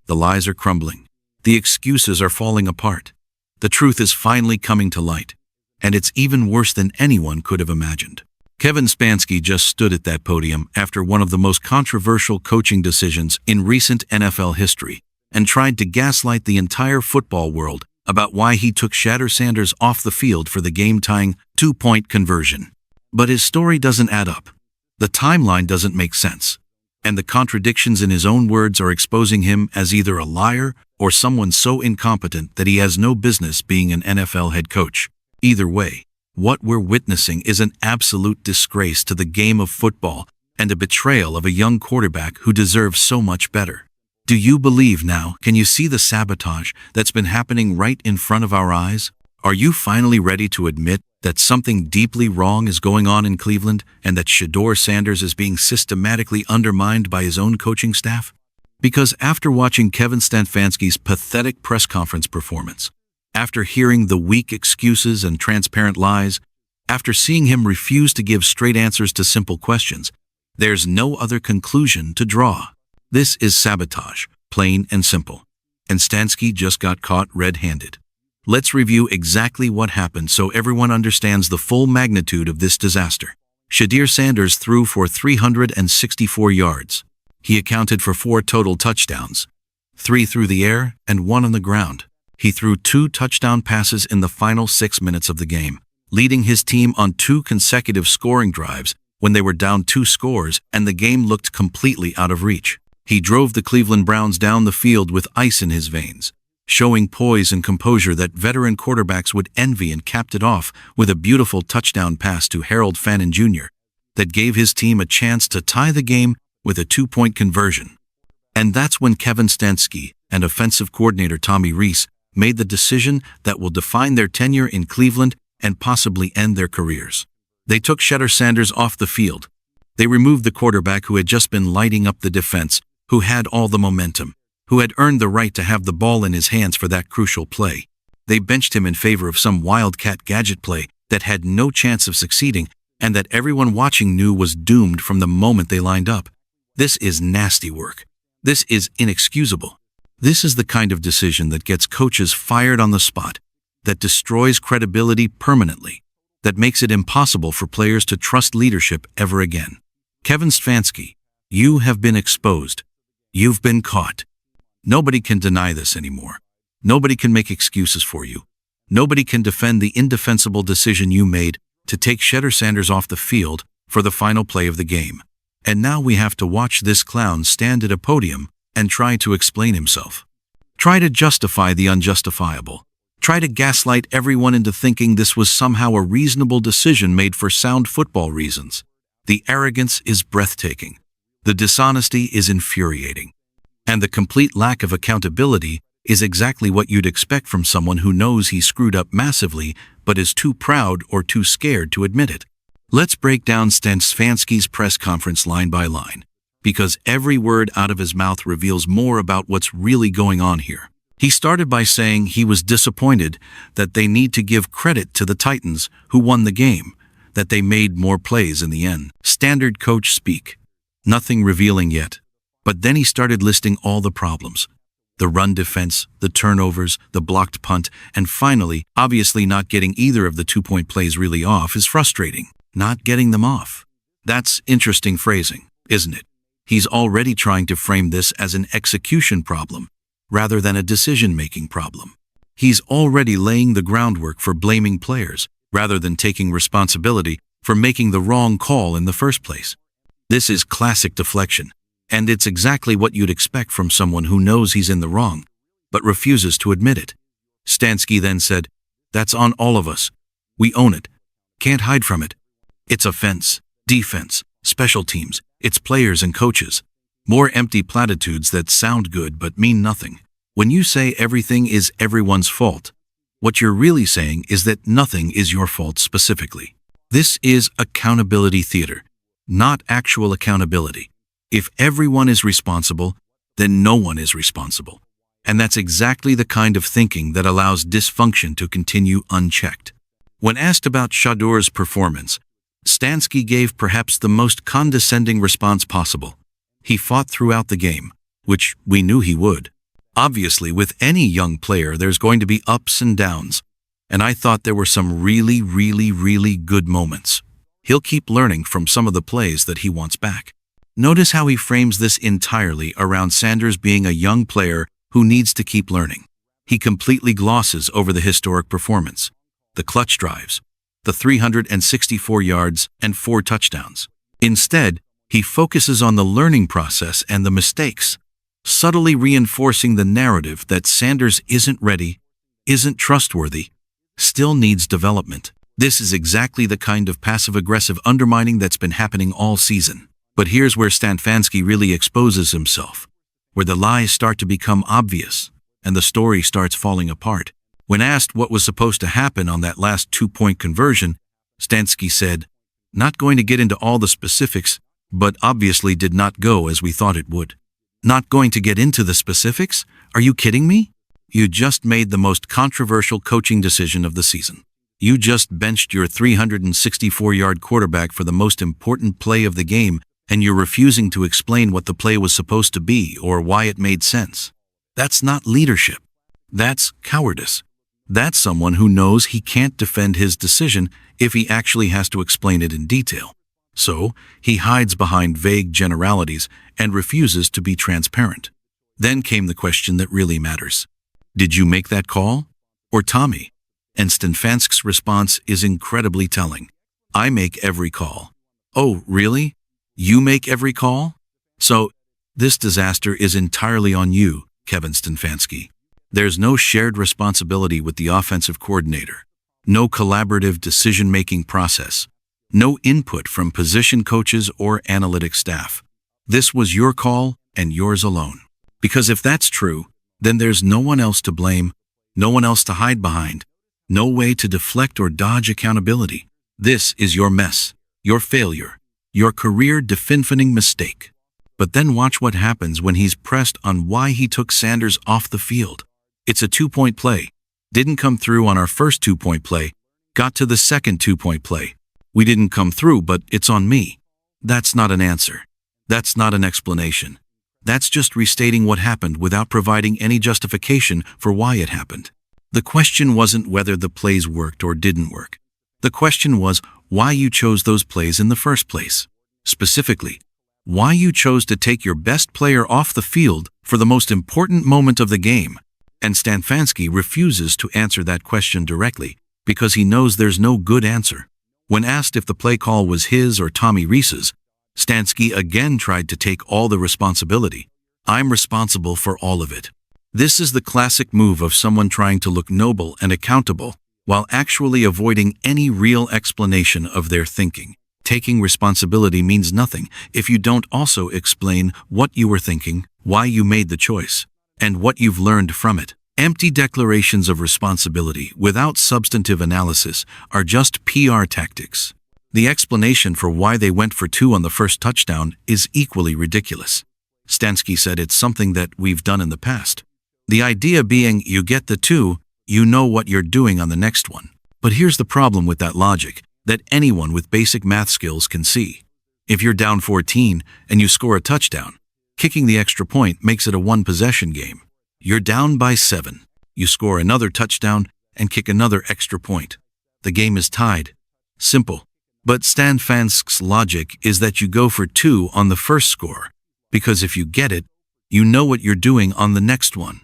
The lies are crumbling. The excuses are falling apart. The truth is finally coming to light. And it's even worse than anyone could have imagined. Kevin Stefanski just stood at that podium after one of the most controversial coaching decisions in recent NFL history and tried to gaslight the entire football world about why he took Shedeur Sanders off the field for the game-tying two-point conversion. But his story doesn't add up. The timeline doesn't make sense. And the contradictions in his own words are exposing him as either a liar or someone so incompetent that he has no business being an NFL head coach. Either way, what we're witnessing is an absolute disgrace to the game of football and a betrayal of a young quarterback who deserves so much better. Do you believe now? Can you see the sabotage that's been happening right in front of our eyes? Are you finally ready to admit that something deeply wrong is going on in Cleveland and that Shedeur Sanders is being systematically undermined by his own coaching staff? Because after watching Kevin Stefanski's pathetic press conference performance, after hearing the weak excuses and transparent lies, after seeing him refuse to give straight answers to simple questions, there's no other conclusion to draw. This is sabotage, plain and simple. And Stefanski just got caught red-handed. Let's review exactly what happened so everyone understands the full magnitude of this disaster. Shedeur Sanders threw for 364 yards. He accounted for 4 total touchdowns, 3 through the air and 1 on the ground. He threw 2 touchdown passes in the final 6 minutes of the game, leading his team on 2 consecutive scoring drives when they were down 2 scores and the game looked completely out of reach. He drove the Cleveland Browns down the field with ice in his veins, showing poise and composure that veteran quarterbacks would envy, and capped it off with a beautiful touchdown pass to Harold Fannin Jr. that gave his team a chance to tie the game with a 2-point conversion. And that's when Kevin Stefanski and offensive coordinator Tommy Rees made the decision that will define their tenure in Cleveland and possibly end their careers. They took Shedeur Sanders off the field. They removed the quarterback who had just been lighting up the defense, who had all the momentum, who had earned the right to have the ball in his hands for that crucial play. They benched him in favor of some wildcat gadget play that had no chance of succeeding and that everyone watching knew was doomed from the moment they lined up. This is nasty work. This is inexcusable. This is the kind of decision that gets coaches fired on the spot, that destroys credibility permanently, that makes it impossible for players to trust leadership ever again. Kevin Stefanski, you have been exposed. You've been caught. Nobody can deny this anymore. Nobody can make excuses for you. Nobody can defend the indefensible decision you made to take Shedeur Sanders off the field for the final play of the game. And now we have to watch this clown stand at a podium and try to explain himself. Try to justify the unjustifiable. Try to gaslight everyone into thinking this was somehow a reasonable decision made for sound football reasons. The arrogance is breathtaking. The dishonesty is infuriating. And the complete lack of accountability is exactly what you'd expect from someone who knows he screwed up massively but is too proud or too scared to admit it. Let's break down Stefanski's press conference line by line, because every word out of his mouth reveals more about what's really going on here. He started by saying he was disappointed that they need to give credit to the Titans who won the game, that they made more plays in the end. Standard coach speak. Nothing revealing yet. But then he started listing all the problems. The run defense, the turnovers, the blocked punt, and finally, obviously not getting either of the 2-point plays really off is frustrating. Not getting them off. That's interesting phrasing, isn't it? He's already trying to frame this as an execution problem, rather than a decision-making problem. He's already laying the groundwork for blaming players, rather than taking responsibility for making the wrong call in the first place. This is classic deflection. And it's exactly what you'd expect from someone who knows he's in the wrong, but refuses to admit it. Stefanski then said, "That's on all of us. We own it. Can't hide from it. It's offense, defense, special teams, it's players and coaches." More empty platitudes that sound good but mean nothing. When you say everything is everyone's fault, what you're really saying is that nothing is your fault specifically. This is accountability theater, not actual accountability. If everyone is responsible, then no one is responsible. And that's exactly the kind of thinking that allows dysfunction to continue unchecked. When asked about Shedeur's performance, Stefanski gave perhaps the most condescending response possible. He fought throughout the game, which we knew he would. Obviously, with any young player, there's going to be ups and downs, and I thought there were some really good moments. He'll keep learning from some of the plays that he wants back. Notice how he frames this entirely around Sanders being a young player who needs to keep learning. He completely glosses over the historic performance, the clutch drives, the 364 yards and 4 touchdowns. Instead, he focuses on the learning process and the mistakes, subtly reinforcing the narrative that Sanders isn't ready, isn't trustworthy, still needs development. This is exactly the kind of passive-aggressive undermining that's been happening all season. But here's where Stefanski really exposes himself, where the lies start to become obvious and the story starts falling apart. When asked what was supposed to happen on that last 2-point conversion, Stefanski said, "Not going to get into all the specifics, but obviously did not go as we thought it would." Not going to get into the specifics? Are you kidding me? You just made the most controversial coaching decision of the season. You just benched your 364-yard quarterback for the most important play of the game, and you're refusing to explain what the play was supposed to be or why it made sense. That's not leadership. That's cowardice. That's someone who knows he can't defend his decision if he actually has to explain it in detail. So, he hides behind vague generalities and refuses to be transparent. Then came the question that really matters. Did you make that call? Or Tommy? And Stefanski's response is incredibly telling. "I make every call." "Oh, really? You make every call?" So, this disaster is entirely on you, Kevin Stefanski. There's no shared responsibility with the offensive coordinator, no collaborative decision-making process, no input from position coaches or analytic staff. This was your call and yours alone. Because if that's true, then there's no one else to blame, no one else to hide behind, no way to deflect or dodge accountability. This is your mess, your failure, your career-defining mistake. But then watch what happens when he's pressed on why he took Sanders off the field. It's a 2-point play. Didn't come through on our first 2-point play. Got to the second 2-point play. We didn't come through, but it's on me. That's not an answer. That's not an explanation. That's just restating what happened without providing any justification for why it happened. The question wasn't whether the plays worked or didn't work. The question was why you chose those plays in the first place. Specifically, why you chose to take your best player off the field for the most important moment of the game. And Stefanski refuses to answer that question directly because he knows there's no good answer. When asked if the play call was his or Tommy Rees's, Stefanski again tried to take all the responsibility. "I'm responsible for all of it." This is the classic move of someone trying to look noble and accountable while actually avoiding any real explanation of their thinking. Taking responsibility means nothing if you don't also explain what you were thinking, why you made the choice, and what you've learned from it. Empty declarations of responsibility without substantive analysis are just PR tactics. The explanation for why they went for 2 on the first touchdown is equally ridiculous. Stefanski said it's something that we've done in the past. The idea being you get the 2, you know what you're doing on the next one. But here's the problem with that logic that anyone with basic math skills can see. If you're down 14 and you score a touchdown, kicking the extra point makes it a 1-possession game. You're down by 7. You score another touchdown and kick another extra point. The game is tied. Simple. But Stefanski's logic is that you go for 2 on the first score, because if you get it, you know what you're doing on the next one.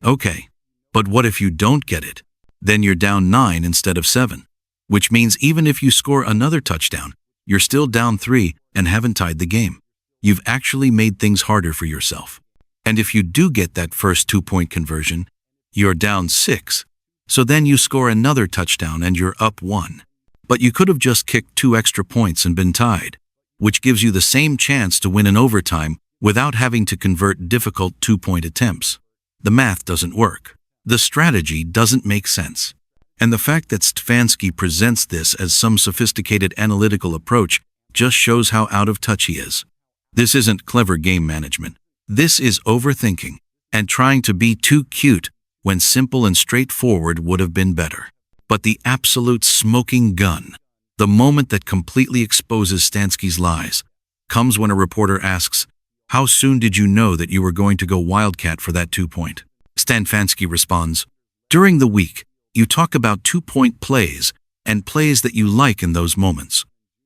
Okay, but what if you don't get it? Then you're down 9 instead of 7, which means even if you score another touchdown, you're still down 3 and haven't tied the game. You've actually made things harder for yourself. And if you do get that first 2-point conversion, you're down 6. So then you score another touchdown and you're up 1. But you could have just kicked 2 extra points and been tied, which gives you the same chance to win in overtime without having to convert difficult 2-point attempts. The math doesn't work. The strategy doesn't make sense. And the fact that Stefanski presents this as some sophisticated analytical approach just shows how out of touch he is. This isn't clever game management. This is overthinking and trying to be too cute when simple and straightforward would have been better. But the absolute smoking gun, the moment that completely exposes Stefanski's lies, comes when a reporter asks, "How soon did you know that you were going to go Wildcat for that 2-point?" Stefanski responds, "During the week, you talk about 2-point plays and plays that you like in those moments."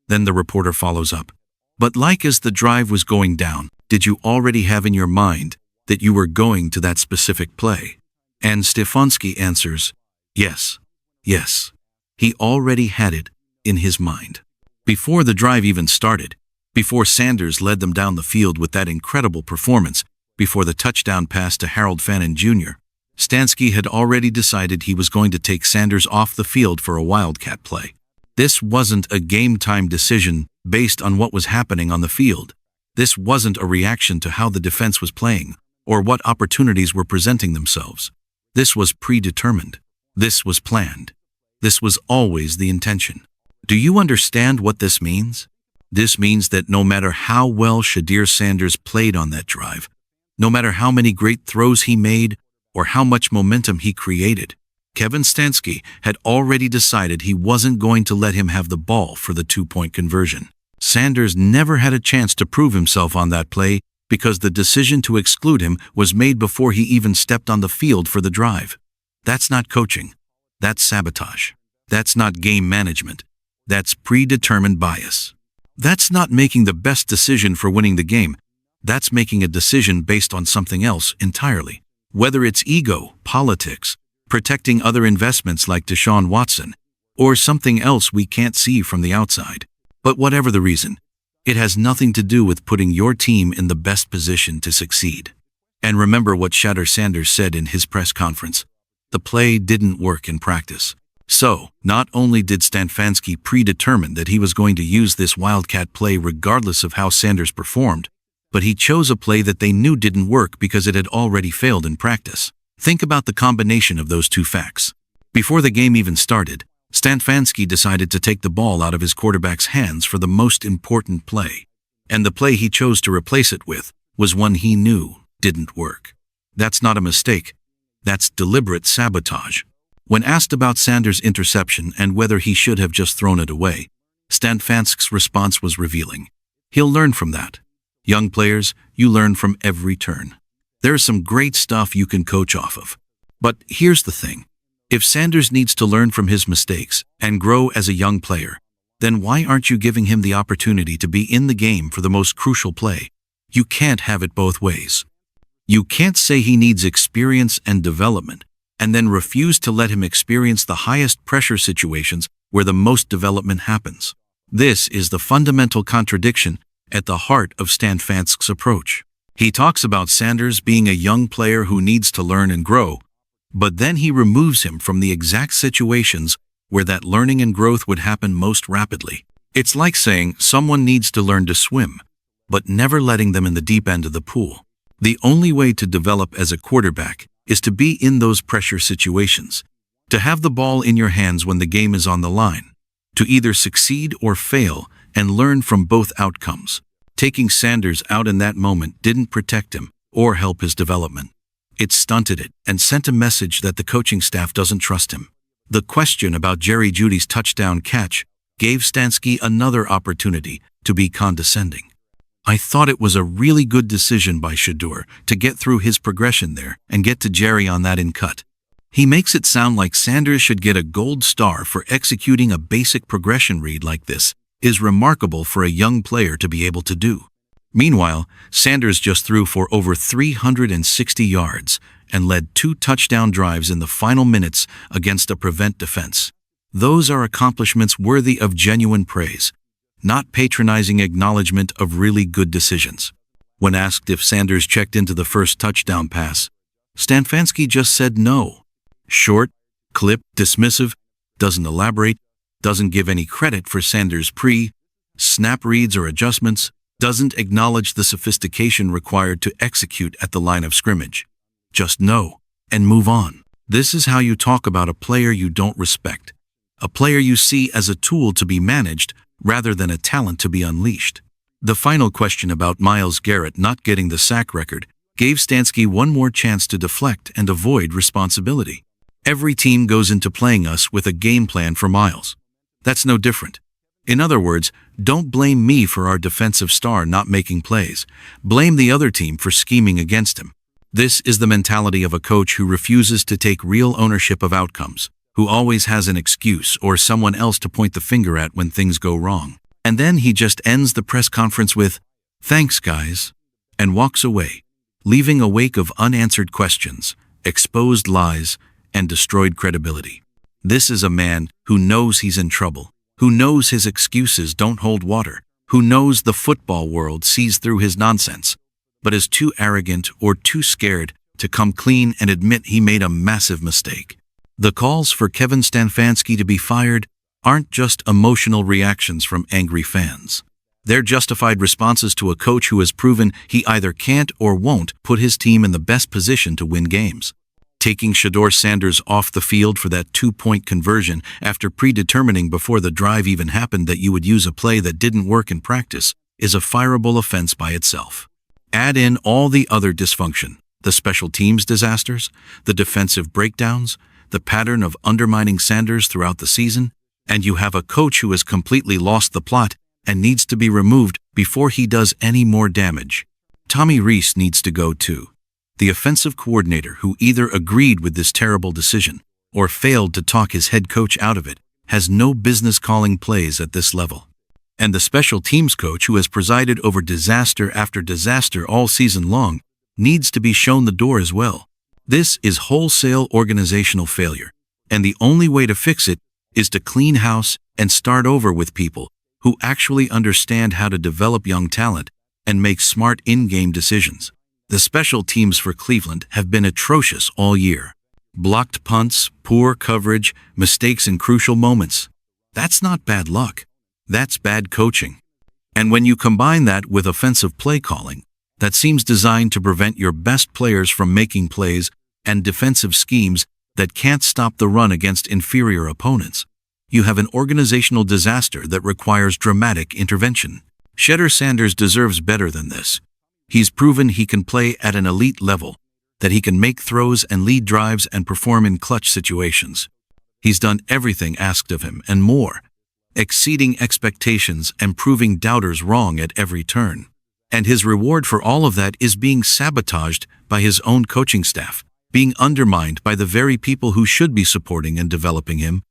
Then the reporter follows up, "But like as the drive was going down, did you already have in your mind that you were going to that specific play?" And Stefanski answers, "Yes, yes." He already had it in his mind. Before the drive even started, before Sanders led them down the field with that incredible performance, before the touchdown pass to Harold Fannin Jr., Stefanski had already decided he was going to take Sanders off the field for a wildcat play. This wasn't a game-time decision based on what was happening on the field. This wasn't a reaction to how the defense was playing or what opportunities were presenting themselves. This was predetermined. This was planned. This was always the intention. Do you understand what this means? This means that no matter how well Shedeur Sanders played on that drive, no matter how many great throws he made or how much momentum he created, Kevin Stefanski had already decided he wasn't going to let him have the ball for the 2-point conversion. Sanders never had a chance to prove himself on that play because the decision to exclude him was made before he even stepped on the field for the drive. That's not coaching. That's sabotage. That's not game management. That's predetermined bias. That's not making the best decision for winning the game. That's making a decision based on something else entirely. Whether it's ego, politics, protecting other investments like Deshaun Watson, or something else we can't see from the outside. But whatever the reason, it has nothing to do with putting your team in the best position to succeed. And remember what Shedeur Sanders said in his press conference. The play didn't work in practice. So, not only did Stefanski predetermine that he was going to use this wildcat play regardless of how Sanders performed, but he chose a play that they knew didn't work because it had already failed in practice. Think about the combination of those two facts. Before the game even started, Stefanski decided to take the ball out of his quarterback's hands for the most important play. And the play he chose to replace it with was one he knew didn't work. That's not a mistake. That's deliberate sabotage. When asked about Sanders' interception and whether he should have just thrown it away, Stefanski's response was revealing. He'll learn from that. Young players, you learn from every turn. There's some great stuff you can coach off of. But here's the thing. If Sanders needs to learn from his mistakes and grow as a young player, then why aren't you giving him the opportunity to be in the game for the most crucial play? You can't have it both ways. You can't say he needs experience and development and then refuse to let him experience the highest pressure situations where the most development happens. This is the fundamental contradiction at the heart of Stefanski's approach. He talks about Sanders being a young player who needs to learn and grow, but then he removes him from the exact situations where that learning and growth would happen most rapidly. It's like saying someone needs to learn to swim, but never letting them in the deep end of the pool. The only way to develop as a quarterback is to be in those pressure situations, to have the ball in your hands when the game is on the line, to either succeed or fail and learn from both outcomes. Taking Sanders out in that moment didn't protect him or help his development. It stunted it and sent a message that the coaching staff doesn't trust him. The question about Jerry Jeudy's touchdown catch gave Stefanski another opportunity to be condescending. I thought it was a really good decision by Shedeur to get through his progression there and get to Jerry on that in cut. He makes it sound like Sanders should get a gold star for executing a basic progression read like this is remarkable for a young player to be able to do. Meanwhile, Sanders just threw for over 360 yards and led 2 touchdown drives in the final minutes against a prevent defense. Those are accomplishments worthy of genuine praise, not patronizing acknowledgement of really good decisions. When asked if Sanders checked into the first touchdown pass, Stefanski just said no. Short, clipped, dismissive, doesn't elaborate, doesn't give any credit for Sanders' pre-snap reads or adjustments, doesn't acknowledge the sophistication required to execute at the line of scrimmage. Just no, and move on. This is how you talk about a player you don't respect, a player you see as a tool to be managed rather than a talent to be unleashed. The final question about Myles Garrett not getting the sack record gave Stefanski one more chance to deflect and avoid responsibility. Every team goes into playing us with a game plan for Myles. That's no different. In other words, don't blame me for our defensive star not making plays. Blame the other team for scheming against him. This is the mentality of a coach who refuses to take real ownership of outcomes, who always has an excuse or someone else to point the finger at when things go wrong. And then he just ends the press conference with, "Thanks, guys," and walks away, leaving a wake of unanswered questions, exposed lies, and destroyed credibility. This is a man who knows he's in trouble, who knows his excuses don't hold water, who knows the football world sees through his nonsense, but is too arrogant or too scared to come clean and admit he made a massive mistake. The calls for Kevin Stefanski to be fired aren't just emotional reactions from angry fans. They're justified responses to a coach who has proven he either can't or won't put his team in the best position to win games. Taking Shedeur Sanders off the field for that 2-point conversion after predetermining before the drive even happened that you would use a play that didn't work in practice is a fireable offense by itself. Add in all the other dysfunction, the special teams disasters, the defensive breakdowns, the pattern of undermining Sanders throughout the season, and you have a coach who has completely lost the plot and needs to be removed before he does any more damage. Tommy Rees needs to go too. The offensive coordinator who either agreed with this terrible decision or failed to talk his head coach out of it has no business calling plays at this level. And the special teams coach who has presided over disaster after disaster all season long needs to be shown the door as well. This is wholesale organizational failure, and the only way to fix it is to clean house and start over with people who actually understand how to develop young talent and make smart in-game decisions. The special teams for Cleveland have been atrocious all year. Blocked punts, poor coverage, mistakes in crucial moments. That's not bad luck. That's bad coaching. And when you combine that with offensive play calling, that seems designed to prevent your best players from making plays and defensive schemes that can't stop the run against inferior opponents, you have an organizational disaster that requires dramatic intervention. Shedeur Sanders deserves better than this. He's proven he can play at an elite level, that he can make throws and lead drives and perform in clutch situations. He's done everything asked of him and more, exceeding expectations and proving doubters wrong at every turn. And his reward for all of that is being sabotaged by his own coaching staff, being undermined by the very people who should be supporting and developing him,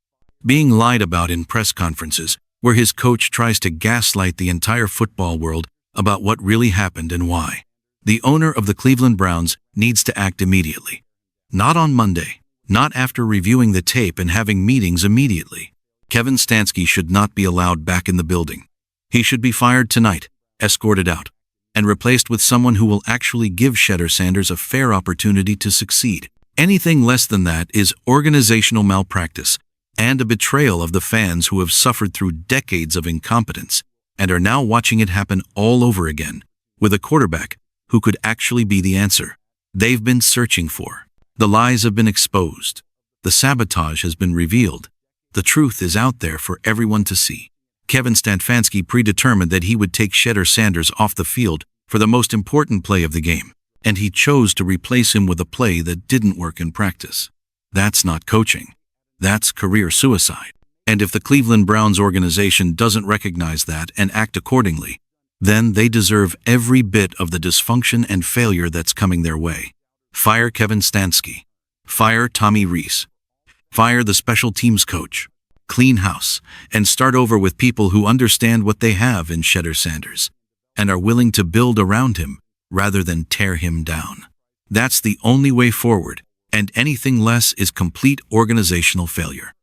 being lied about in press conferences where his coach tries to gaslight the entire football world about what really happened and why. The owner of the Cleveland Browns needs to act immediately. Not on Monday, not after reviewing the tape and having meetings immediately. Kevin Stefanski should not be allowed back in the building. He should be fired tonight, escorted out, and replaced with someone who will actually give Shedeur Sanders a fair opportunity to succeed. Anything less than that is organizational malpractice and a betrayal of the fans who have suffered through decades of incompetence and are now watching it happen all over again, with a quarterback who could actually be the answer they've been searching for. The lies have been exposed. The sabotage has been revealed. The truth is out there for everyone to see. Kevin Stefanski predetermined that he would take Shedeur Sanders off the field for the most important play of the game, and he chose to replace him with a play that didn't work in practice. That's not coaching. That's career suicide. And if the Cleveland Browns organization doesn't recognize that and act accordingly, then they deserve every bit of the dysfunction and failure that's coming their way. Fire Kevin Stefanski. Fire Tommy Rees. Fire the special teams coach. Clean house and start over with people who understand what they have in Shedeur Sanders and are willing to build around him rather than tear him down. That's the only way forward, and anything less is complete organizational failure.